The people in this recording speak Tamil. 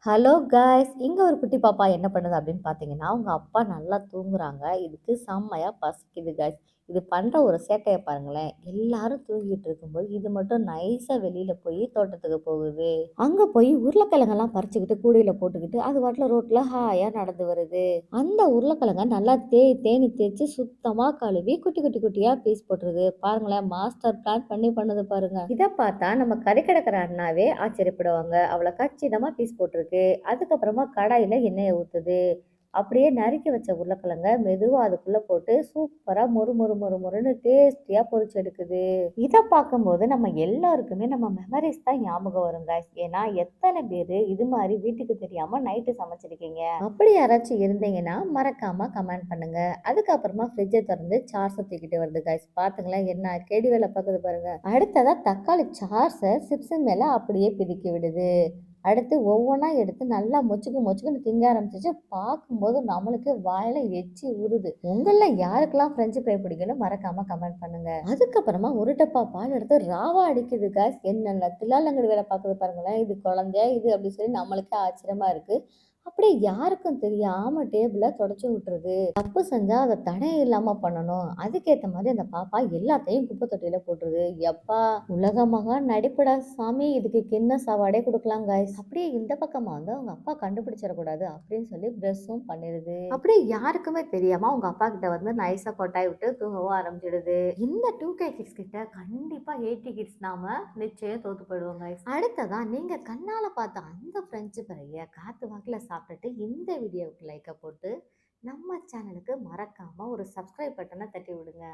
Hello guys! இங்க ஒரு குட்டி பாப்பா என்ன பண்ணுது அப்படின்னு பார்த்தீங்கன்னா, அவங்க அப்பா நல்லா தூங்குறாங்க. இதுக்கு செம்மையா பசிக்குது காய்ஸ். இது பண்ற ஒரு சேட்டைய பாருங்களேன். எல்லாரும் தூங்கிட்டு இருக்கும்போது, இது மட்டும் நைஸா வெளியில போய் தோட்டத்துக்கு போகுது. அங்க போய் உருளைக்கிழங்கெல்லாம் பறிச்சுக்கிட்டு கூடையில போட்டுக்கிட்டு, அது பாட்டுல ரோட்ல ஹாயா நடந்து வருது. அந்த உருளைக்கிழங்க நல்லா தேய்ன்னு தேய்ச்சு சுத்தமா கழுவி குட்டி குட்டி குட்டியா பீஸ் போட்டுருது. பாருங்களேன் மாஸ்டர் பிளான் பண்ணி பண்ணுது பாருங்க. இத பார்த்தா நம்ம கறிக்கடைக்கார அண்ணாவே ஆச்சரியப்படுவாங்க. அவ்வளோ கச்சிதமா பீஸ் போட்டிருக்கு. அதுக்கப்புறமா கடாயில எண்ணெய ஊத்துது. அப்படியே நறுக்கி வச்ச உருளைக்கிழங்க மெதுவா அதுக்குள்ள போட்டு சூப்பரா மொறு மொறு மொறு மொறுன்னு டேஸ்டியா பொரிச்சு எடுக்குது. இத பார்க்கும்போது நம்ம எல்லாருக்குமே நம்ம மெமரீஸ் தான் ஞாபகம் வரும் காய்ஸ். ஏன்னா எத்தனை பேரு இது மாதிரி வீட்டுக்கு தெரியாம நைட்டு சமைச்சிருக்கீங்க. அப்படி யாராச்சும் இருந்தீங்கன்னா மறக்காம கமெண்ட் பண்ணுங்க. அதுக்கப்புறமா ஃப்ரிட்ஜை திறந்து சார்ஸை தூக்கிட்டு வருது காய்ஸ். பாத்துங்களேன் என்ன கேடி வேலை பார்க்குது பாருங்க. அடுத்ததா தக்காளி சார்ஸை சிப்ஸ் மேல அப்படியே பிதுக்கி விடுது. அடுத்து ஒவ்வொன்றா எடுத்து நல்லா மொச்சுக்கு மொச்சுக்குன்னு திங்க ஆரம்பிச்சிச்சு. பார்க்கும்போது நம்மளுக்கு வாயில எச்சி ஊறுது. உங்கள யாருக்கெல்லாம் ஃப்ரெஞ்சு ஃப்ரை பிடிக்கும்னு மறக்காம கமெண்ட் பண்ணுங்க. அதுக்கப்புறமா ஒரு டப்பா பால் எடுத்து ராவா அடிக்குது காய்ஸ். என்னென்ன தில்லாலங்கடி வேலை பார்க்குது பாருங்களேன். இது குழந்தையா இது அப்படி சொல்லி நம்மளுக்கே ஆச்சரியமா இருக்கு. அப்படியே யாருக்கும் தெரியாம டேபிள தொடச்சு விட்டுருது. தப்பு செஞ்சா அத தடயம் இல்லாம பண்ணணும். அதுக்கேத்த மாதிரி அந்த பாப்பா எல்லாத்தையும் குப்பை தொட்டியில போட்டுருது. எப்பா உலக மகா நடிப்புடா சாமி! இதுக்கு கின்னஸ் அவார்டே குடுக்கலாம் காய்ஸ். அப்படியே இந்த பக்கமா வந்து அவங்க அப்பா கண்டுபிடிச்சிடக்கூடாது அப்படின்னு சொல்லி பிரஷும் பண்ணிருது. அப்படியே யாருக்குமே தெரியாம அவங்க அப்பா கிட்ட வந்து நைஸா கொட்டாய் விட்டு தூங்கவும் ஆரம்பிச்சிடுது. இந்த 2K கிட்ஸ் கிட்ட கண்டிப்பா 80 கிட்ஸ் நாம நிச்சயம் தோத்து போயிடுவோம் guys. அடுத்ததா நீங்க கண்ணால பார்த்த அந்த பிரெஞ்சு ஃப்ரைய காத்து வாக்குல சாப்பிட்டுட்டு இந்த வீடியோவுக்கு லைக்க போட்டு நம்ம சேனலுக்கு மறக்காம ஒரு சப்ஸ்கிரைப் பட்டனை தட்டி விடுங்க.